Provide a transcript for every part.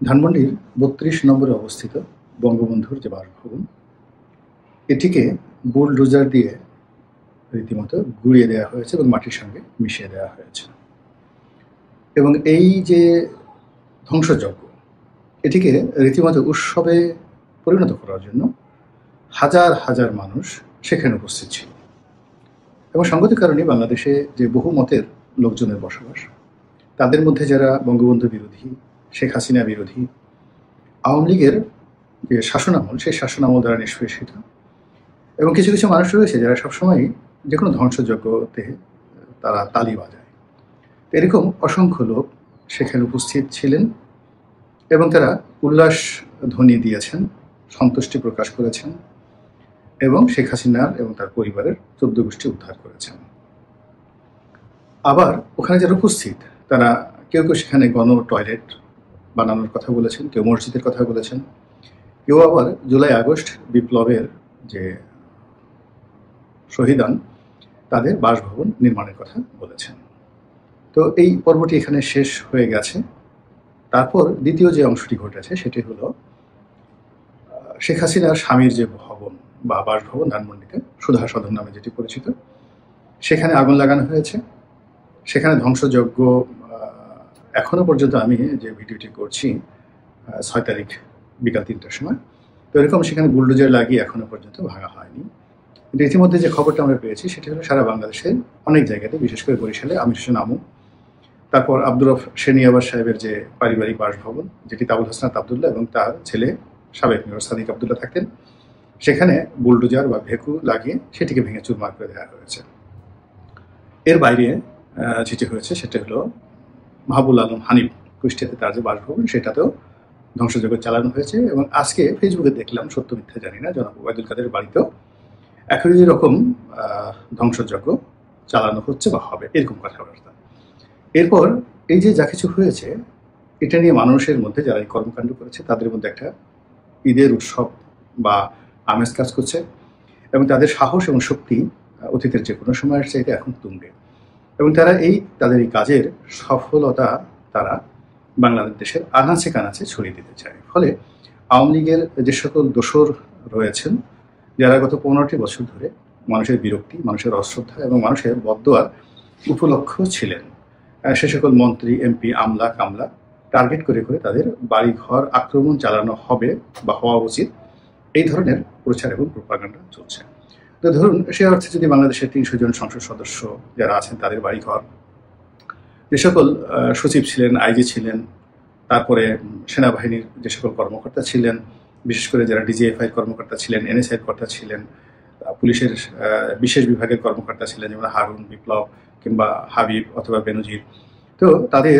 ধানমন্ডির ৩২ নম্বরে অবস্থিত বঙ্গবন্ধুর যে বাসভবন, এটিকে বুলডোজার দিয়ে রীতিমতো গুঁড়িয়ে দেওয়া হয়েছে এবং মাটির সঙ্গে মিশিয়ে দেওয়া হয়েছে। এবং এই যে ধ্বংসযজ্ঞ, এটিকে রীতিমতো উৎসবে পরিণত করার জন্য হাজার হাজার মানুষ সেখানে উপস্থিত ছিল। এবং সঙ্গতির কারণে বাংলাদেশে যে বহু মতের লোকজনের বসবাস, তাদের মধ্যে যারা বঙ্গবন্ধু বিরোধী, শেখ হাসিনা বিরোধী, আওয়ামী লীগের যে শাসনামল, সেই শাসনামল দ্বারা নিষ্পেষিত, এবং কিছু কিছু মানুষ রয়েছে যারা সবসময় যে কোনো ধ্বংসযজ্ঞতে তারা তালি বাজায়। এরকম অসংখ্য লোক সেখানে উপস্থিত ছিলেন এবং তারা উল্লাস ধ্বনি দিয়েছেন, সন্তুষ্টি প্রকাশ করেছেন এবং শেখ হাসিনার এবং তার পরিবারের ১৪ গোষ্ঠী উদ্ধার করেছেন। আবার ওখানে যারা উপস্থিত তারা কেউ কেউ সেখানে গণ টয়লেট বানানোর কথা বলেছেন, কেউ মসজিদের কথা বলেছেন, কেউ আবার জুলাই আগস্ট বিপ্লবের যে শহীদান তাদের বাসভবন নির্মাণের কথা বলেছেন। তো এই পর্বটি এখানে শেষ হয়ে গেছে। তারপর দ্বিতীয় যে অংশটি ঘটেছে সেটি হলো শেখ হাসিনার স্বামীর যে ভবন বা বাসভবন ধানমন্ডিতে, সুধা সদন নামে যেটি পরিচিত, সেখানে আগুন লাগানো হয়েছে। সেখানে ধ্বংসযজ্ঞ এখনো পর্যন্ত আমি যে ভিডিওটি করছি ৬ তারিখ বিকাল ৩টার সময়, তো এরকম সেখানে বুলডোজার লাগিয়ে এখনো পর্যন্ত ভাঙা হয়নি। কিন্তু ইতিমধ্যে যে খবরটা আমরা পেয়েছি সেটি হলো সারা বাংলাদেশের অনেক জায়গাতে, বিশেষ করে বরিশালে আমির হোসেন আমু, তারপর আব্দুর রফ সেনিয়াবাস সাহেবের যে পারিবারিক বাসভবন, যেটি আবুল হাসনাত আবদুল্লাহ এবং তার ছেলে সাবেক মেয়র সাদিক আবদুল্লাহ থাকতেন, সেখানে বুলডোজার বা ভেকু লাগিয়ে সেটিকে ভেঙে চুরমার করে দেওয়া হয়েছে। এর বাইরে যেটি হয়েছে সেটা হলো মাহবুল আলম হানিফ কুষ্টিয়াতে তার যে বাসভবন, সেটাতেও ধ্বংসযজ্ঞ চালানো হয়েছে। এবং আজকে ফেসবুকে দেখলাম, সত্য মিথ্যা জানি না, জনাব ওবায়দুল কাদের বাড়িতেও একই রকম ধ্বংসযজ্ঞ চালানো হচ্ছে বা হবে, এরকম কথাবার্তা। এরপর এই যে যা কিছু হয়েছে, এটা নিয়ে মানুষের মধ্যে যারা এই কর্মকাণ্ড করেছে তাদের মধ্যে একটা ঈদের উৎসব বা আমেজ কাজ করছে এবং তাদের সাহস এবং শক্তি অতীতের যে কোনো সময়ের চাইতে এখন তুঙ্গে। এবং তারা তাদের এই কাজের সফলতা তারা বাংলাদেশের আনাচে কানাচে ছড়িয়ে দিতে চায়। ফলে আওয়ামী লীগের যে সকল দোসর রয়েছেন, যারা গত ১৫টি বছর ধরে মানুষের বিরক্তি, মানুষের অশ্রদ্ধা এবং মানুষের বদদোয়ার উপলক্ষ ছিলেন, সে সকল মন্ত্রী, এমপি, আমলা কামলা টার্গেট করে করে তাদের বাড়িঘর আক্রমণ চালানো হবে বা হওয়া উচিত, এই ধরনের প্রচার এবং প্রোপাগান্ডা চলছে। তো ধরুন, সে অর্থে যদি বাংলাদেশের ৩০০ জন সংসদ সদস্য যারা আছেন তাদের বাড়িঘর, যে সকল সচিব ছিলেন, আইজি ছিলেন, তারপরে সেনাবাহিনীর যে সকল কর্মকর্তা ছিলেন, বিশেষ করে যারা ডিজিএফআইয়ের কর্মকর্তা ছিলেন, এনএসআইয়ের কর্তা ছিলেন, পুলিশের বিশেষ বিভাগের কর্মকর্তা ছিলেন, যেমন হারুন, বিপ্লব কিংবা হাবিব অথবা বেনজির, তো তাদের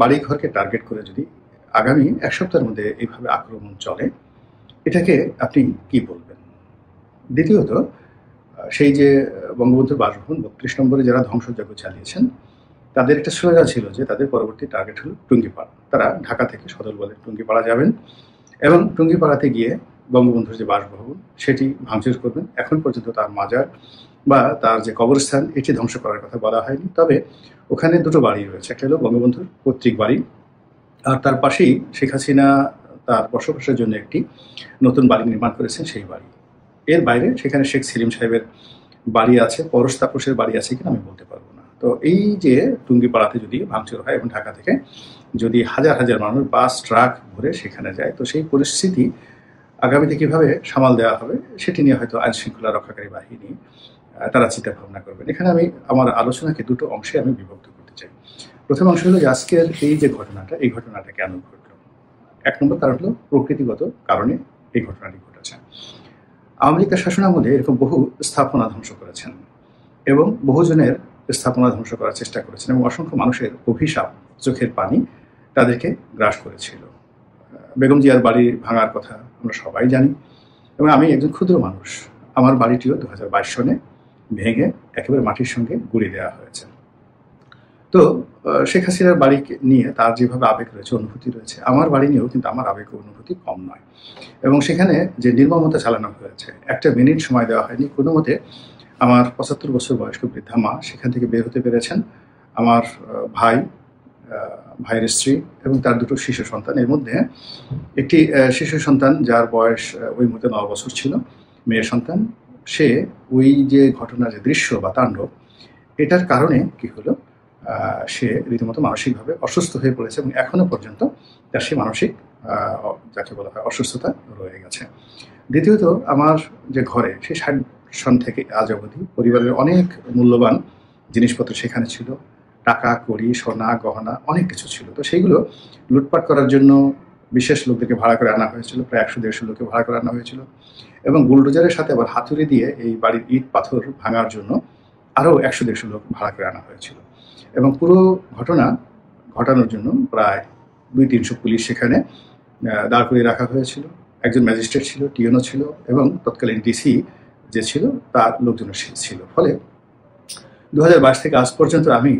বাড়িঘরকে টার্গেট করে যদি আগামী ১ সপ্তাহের মধ্যে এইভাবে আক্রমণ চলে, এটাকে আপনি কি বলবেন? দ্বিতীয়ত, সেই যে বঙ্গবন্ধুর বাসভবন ৩২ নম্বরে যারা ধ্বংসযজ্ঞ চালিয়েছেন, তাদের একটা সোজা ছিল যে তাদের পরবর্তী টার্গেট হলো টুঙ্গিপাড়া। তারা ঢাকা থেকে সদর বলে টুঙ্গিপাড়া যাবেন এবং টুঙ্গিপাড়াতে গিয়ে বঙ্গবন্ধুর যে বাসভবন সেটি ভাঙচুর করবেন। এখন পর্যন্ত তার মাজার বা তার যে কবরস্থান, এটি ধ্বংস করার কথা বলা হয়নি। তবে ওখানে দুটো বাড়ি রয়েছে, একটা হলো বঙ্গবন্ধুর পৈতৃক বাড়ি, আর তার পাশেই শেখ হাসিনা তার বসবাসের জন্য একটি নতুন বাড়ি নির্মাণ করেছেন, সেই বাড়ি। এর বাইরে সেখানে শেখ সেলিম সাহেবের বাড়ি আছে, পরশ তাপসের বাড়ি আছে কিনা আমি বলতে পারবো না। তো এই যে টুঙ্গিপাড়াতে যদি ভাঙচুর হয় এবং ঢাকা থেকে যদি হাজার হাজার মানুষ বাস ট্রাক ভরে সেখানে যায়, তো সেই পরিস্থিতি আগামীতে কিভাবে সামাল দেওয়া হবে সেটি নিয়ে হয়তো আইন শৃঙ্খলা রক্ষাকারী বাহিনী তারা চিন্তা ভাবনা করবেন। এখানে আমি আমার আলোচনাকে দুটো অংশে আমি বিভক্ত করতে চাই। প্রথম অংশ হলো যে আজকের এই যে ঘটনাটা, এই ঘটনাটা কেন ঘটল। ১ নম্বর কারণ হলো প্রকৃতিগত কারণে এই ঘটনাটি ঘটেছে। আওয়ামী লীগের শাসনামলে এরকম বহু স্থাপনা ধ্বংস করেছেন এবং বহুজনের স্থাপনা ধ্বংস করার চেষ্টা করেছেন এবং অসংখ্য মানুষের অভিশাপ, চোখের পানি তাদেরকে গ্রাস করেছিল। বেগম জিয়ার বাড়ি ভাঙার কথা আমরা সবাই জানি এবং আমি একজন ক্ষুদ্র মানুষ, আমার বাড়িটিও ২০২২ সনে ভেঙে একেবারে মাটির সঙ্গে গুঁড়িয়ে দেওয়া হয়েছে। তো শেখ হাসিনার বাড়ি নিয়ে তার যেভাবে আবেগ রয়েছে, অনুভূতি রয়েছে, আমার বাড়ি নিয়েও কিন্তু আমার আবেগ অনুভূতি কম নয়। এবং সেখানে যে নির্মমতা চালানো হয়েছে, একটা মিনিট সময় দেওয়া হয়নি। কোনো মতে আমার ৭৫ বছর বয়স্ক বৃদ্ধা মা সেখান থেকে বের হতে পেরেছেন। আমার ভাই ভাইয়ের স্ত্রী এবং তার দুটো শিশু সন্তান। এর মধ্যে একটি শিশু সন্তান যার বয়স ওই মুহূর্তে 9 বছর ছিল, মেয়ের সন্তান। সে ওই যে ঘটনার যে দৃশ্য বা তাণ্ডব, এটার কারণে কি হলো, সে রীতিমতো মানসিকভাবে অসুস্থ হয়ে পড়েছে এবং এখনো পর্যন্ত তার সেই মানসিক যাকে বলা হয় অসুস্থতা রয়ে গেছে। দ্বিতীয়ত, আমার যে ঘরে সেই 60 সন থেকে আজ অবধি পরিবারের অনেক মূল্যবান জিনিসপত্র সেখানে ছিল, টাকা কড়ি সোনা গহনা অনেক কিছু ছিল। তো সেইগুলো লুটপাট করার জন্য বিশেষ লোকদেরকে ভাড়া করে আনা হয়েছিল, প্রায় 100-150 লোককে ভাড়া করে আনা হয়েছিল এবং বুলডোজারের সাথে আবার হাতুড়ি দিয়ে এই বাড়ির ইট পাথর ভাঙার জন্য আরও 100-150 লোক ভাড়া করে আনা হয়েছিল এবং পুরো ঘটনা ঘটানোর জন্য প্রায় 200-300 পুলিশ সেখানে দাঁড় করিয়ে রাখা হয়েছিল। একজন ম্যাজিস্ট্রেট ছিল, টিএনও ছিল এবং তৎকালীন ডিসি যে ছিল তার লোকজন ছিল। ফলে 2022 থেকে আজ পর্যন্ত আমি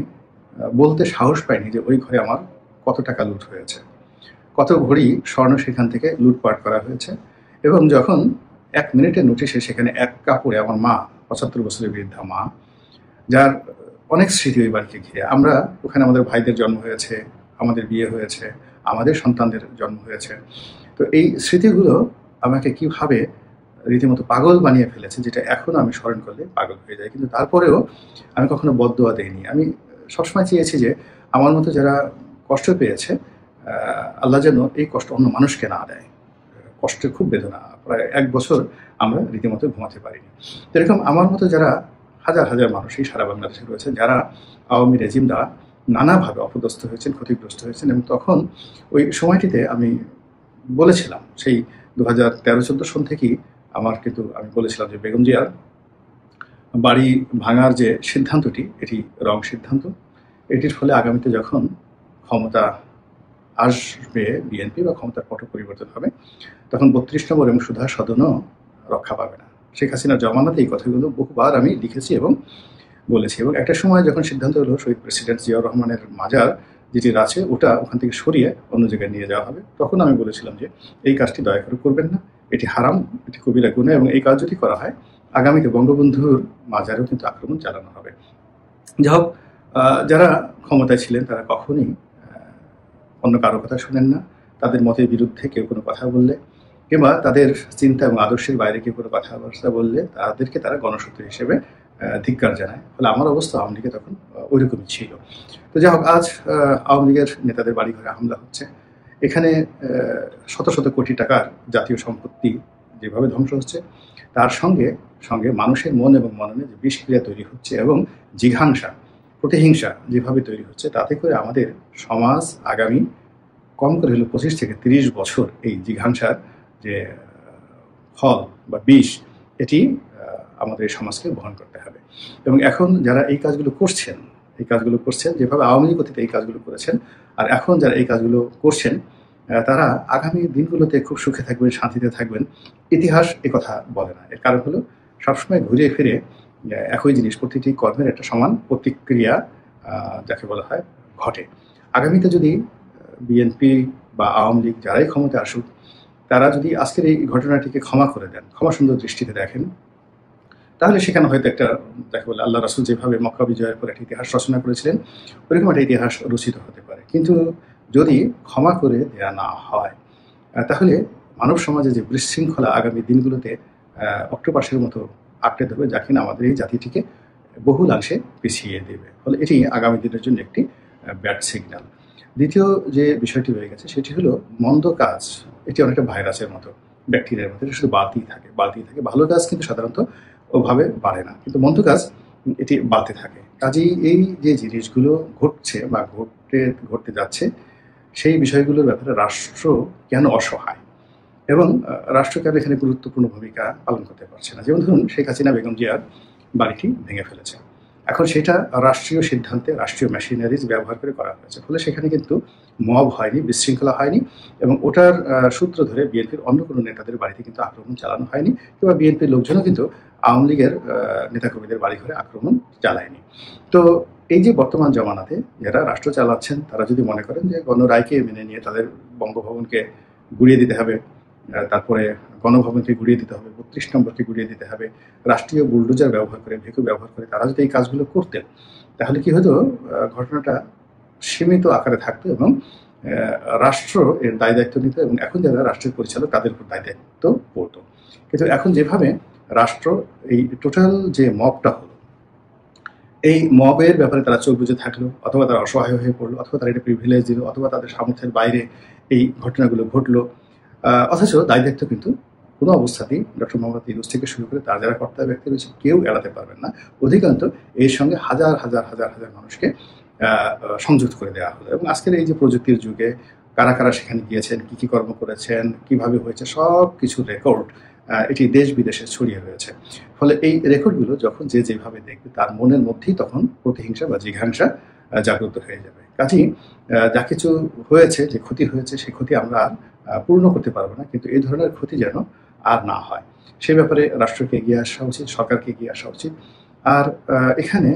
বলতে সাহস পাইনি যে ওই ঘরে আমার কত টাকা লুট হয়েছে, কত ভরি স্বর্ণ সেখান থেকে লুটপাট করা হয়েছে। এবং যখন 1 মিনিটের নোটিশে সেখানে এক কাপড়ে আমার মা, 75 বছরের বৃদ্ধা মা, যার অনেক স্মৃতি ওই বাড়িকে ঘিরে, আমরা ওখানে আমাদের ভাইদের জন্ম হয়েছে, আমাদের বিয়ে হয়েছে, আমাদের সন্তানদের জন্ম হয়েছে। তো এই স্মৃতিগুলো আমাকে কিভাবে রীতিমতো পাগল বানিয়ে ফেলেছে, যেটা এখনো আমি স্মরণ করলে পাগল হয়ে যাই। কিন্তু তারপরেও আমি কখনো বদদোয়া দেইনি। আমি সবসময় চেয়েছি যে আমার মতো যারা কষ্ট পেয়েছে, আল্লাহ যেন এই কষ্ট অন্য মানুষকে না দেয়। কষ্টের খুব বেদনা, প্রায় 1 বছর আমরা রীতিমতো ঘুমাতে পারিনি। এরকম আমার মতো যারা হাজার হাজার মানুষই সারা বাংলাদেশে রয়েছে, যারা আওয়ামী রেজিম দ্বারা নানাভাবে অপদস্থ হয়েছেন, ক্ষতিগ্রস্ত হয়েছেন। এবং তখন ওই সময়টিতে আমি বলেছিলাম, সেই 2013-14 সন থেকেই আমি বলেছিলাম যে বেগম জিয়ার বাড়ি ভাঙার যে সিদ্ধান্তটি, এটি রং সিদ্ধান্ত। এটির ফলে আগামীতে যখন ক্ষমতা আসবে বিএনপি বা ক্ষমতার পট পরিবর্তন হবে, তখন 32 নম্বর এবং সুধা সদনও রক্ষা পাবে না। শেখ হাসিনার জমানাতে এই কথাগুলো বহুবার আমি লিখেছি এবং বলেছি। এবং একটা সময় যখন সিদ্ধান্ত হলো শহীদ প্রেসিডেন্ট জিয়াউর রহমানের মাজার যেটি আছে ওটা ওখান থেকে সরিয়ে অন্য জায়গায় নিয়ে যাওয়া হবে, তখন আমি বলেছিলাম যে এই কাজটি দয়া করে করবেন না, এটি হারাম, এটি কবিরা গুনাহ, এবং এই কাজ যদি করা হয় আগামীতে বঙ্গবন্ধুর মাজারেও কিন্তু আক্রমণ চালানো হবে। যাই হোক, যারা ক্ষমতায় ছিলেন তারা কখনোই অন্য কারো কথা শোনেন না। তাদের মতের বিরুদ্ধে কেউ কোনো কথা বললে কিংবা তাদের চিন্তা এবং আদর্শের বাইরে কেউ কোনো কথাবার্তা বললে তাদেরকে তারা গণশত্রু হিসেবে ধিক্কার জানায়। ফলে আমার অবস্থা আওয়ামী লীগে তখন ওইরকমই ছিল। তো যাই হোক, আজ আওয়ামী লীগের নেতাদের বাড়িঘরে হামলা হচ্ছে, এখানে শত শত কোটি টাকার জাতীয় সম্পত্তি যেভাবে ধ্বংস হচ্ছে, তার সঙ্গে সঙ্গে মানুষের মন এবং মননে যে বিষক্রিয়া তৈরি হচ্ছে এবং জিঘাংসা, প্রতিহিংসা যেভাবে তৈরি হচ্ছে, তাতে করে আমাদের সমাজ আগামী কম করে হলো 25 থেকে 30 বছর এই জিঘাংসার যে ফল বা বিষ, এটি আমাদের এই সমাজকে বহন করতে হবে। এবং এখন যারা এই কাজগুলো করছেন যেভাবে আওয়ামী লীগ অতীতে এই কাজগুলো করেছেন, আর এখন যারা এই কাজগুলো করছেন, তারা আগামী দিনগুলোতে খুব সুখে থাকবেন, শান্তিতে থাকবেন। ইতিহাস কথা বলে না। এর কারণ হলো সবসময় ঘুরে ফিরে একই জিনিস, প্রতিটি কর্মের একটা সমান প্রতিক্রিয়া যাকে বলা হয় ঘটে। আগামীতে যদি বিএনপি বা আওয়ামী লীগ যারাই ক্ষমতা আসুক, তারা যদি আজকের এই ঘটনাটিকে ক্ষমা করে দেন, ক্ষমা সুন্দর দৃষ্টিতে দেখেন, তাহলে সেখানে হয়তো একটা যাকে বলে আল্লাহ রাসূল যেভাবে মক্কা বিজয়ের পর একটা ইতিহাস রচনা করেছিলেন, ওইরকম একটা ইতিহাস রচিত হতে পারে। কিন্তু যদি ক্ষমা করে দেয়া না হয়, তাহলে মানব সমাজে যে বিশৃঙ্খলা আগামী দিনগুলোতে অক্টোপাসের মতো আঁকড়ে ধরবে, যা কিনা আমাদের এই জাতিটিকে বহুলাংশে পিছিয়ে দেবে। ফলে এটি আগামী দিনের জন্য একটি ব্যাড সিগন্যাল। দ্বিতীয় যে বিষয়টি রয়ে গেছে সেটি হলো মন্দ কাজ। এটি অনেকটা ভাইরাসের মতো, ব্যাকটেরিয়ার মতো, এটা শুধু বাড়তেই থাকে। ভালো কাজ কিন্তু সাধারণত ওভাবে বাড়ে না, কিন্তু মন্দ কাজ এটি বাড়তে থাকে। কাজেই এই যে জিনিসগুলো ঘটছে বা ঘটতে যাচ্ছে, সেই বিষয়গুলোর ব্যাপারে রাষ্ট্র কেন অসহায় এবং রাষ্ট্র কেন এখানে গুরুত্বপূর্ণ ভূমিকা পালন করতে পারছে না। যেমন ধরুন, শেখ হাসিনা বেগম জিয়ার বাড়িটি ভেঙে ফেলেছে, এখন সেটা রাষ্ট্রীয় সিদ্ধান্তে রাষ্ট্রীয় মেশিনারিজ ব্যবহার করে করা হয়েছে। ফলে সেখানে কিন্তু মব হয়নি, বিশৃঙ্খলা হয়নি এবং ওটার সূত্র ধরে বিএনপির অন্য কোনো নেতাদের বাড়িতে কিন্তু আক্রমণ চালানো হয়নি, কিংবা বিএনপির লোকজনও কিন্তু আওয়ামী লীগের নেতাকর্মীদের বাড়িঘরে আক্রমণ চালায়নি। তো এই যে বর্তমান জমানাতে যারা রাষ্ট্র চালাচ্ছেন, তারা যদি মনে করেন যে গণরায়কে মেনে নিয়ে তাদের বঙ্গভবনকে গুড়িয়ে দিতে হবে, তারপরে গণভবনকে গুড়িয়ে দিতে হবে, 32 নম্বরকে গুড়িয়ে দিতে হবে, রাষ্ট্রীয় বুলডোজার ব্যবহার করে, ভেকু ব্যবহার করে তারা যদি এই কাজগুলো করতেন, তাহলে কি হতো, ঘটনাটা সীমিত আকারে থাকতো এবং রাষ্ট্র এর দায়-দায়িত্ব নিত এবং এখন যারা রাষ্ট্রের পরিচালক তাদের উপর দায়-দায়িত্ব পড়তো। কিন্তু এখন যেভাবে রাষ্ট্র এই টোটাল যে মবটা হলো, এই মবের ব্যাপারে তারা চোখ বুজে থাকলো, অথবা তারা অসহায় হয়ে পড়লো, অথবা তারা এটা প্রিভিলেজ দিল, অথবা তাদের সামর্থ্যের বাইরে এই ঘটনাগুলো ঘটলো। অথচ দায়-দায়িত্ব কিন্তু কোনো অবস্থাতেই ডক্টর মোহাম্মদ ইউনূস থেকে শুরু করে তার যারা কর্তাব্য ব্যক্তি রয়েছে কেউ এড়াতে পারবেন না। অধিকান্ত এর সঙ্গে হাজার হাজার হাজার হাজার মানুষকে সংযুক্ত করে দেওয়া হলো এবং আজকের এই যে প্রযুক্তির যুগে কারা কারা সেখানে গিয়েছেন, কি কি কর্ম করেছেন, কিভাবে হয়েছে, সব কিছু রেকর্ড এটি দেশ বিদেশে ছড়িয়ে রয়েছে। ফলে এই রেকর্ডগুলো যখন যে যেভাবে দেখবে তার মনের মধ্যেই তখন প্রতিহিংসা বা জিঘাংসা জাগ্রত হয়ে যাবে। কাজেই যা কিছু হয়েছে, যে ক্ষতি হয়েছে, সেই ক্ষতি আমরা পূর্ণ করতে পারবো না, কিন্তু এই ধরনের ক্ষতি যেন আর না হয় সে ব্যাপারে রাষ্ট্রকে এগিয়ে আসা উচিত, সরকারকে এগিয়ে আসা উচিত। আর এখানে